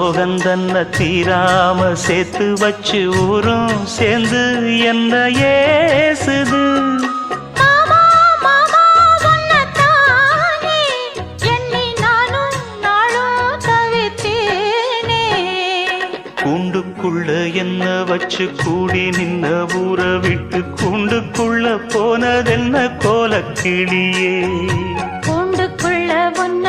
சோகந்தன்ன தீராம சேர்த்து வச்சு ஊரும் சேர்ந்து என்ன ஏசுது. மாமா மாமா உன்னத்தானே எண்ணி நானும் நாளும் தவித்தேனே. கூண்டுக்குள்ள என்ன வச்சு கூடி நின்ன ஊற விட்டு கூண்டுக்குள்ள போனதென்ன கோலக்கிளியே. கூண்டுக்குள்ள உன்ன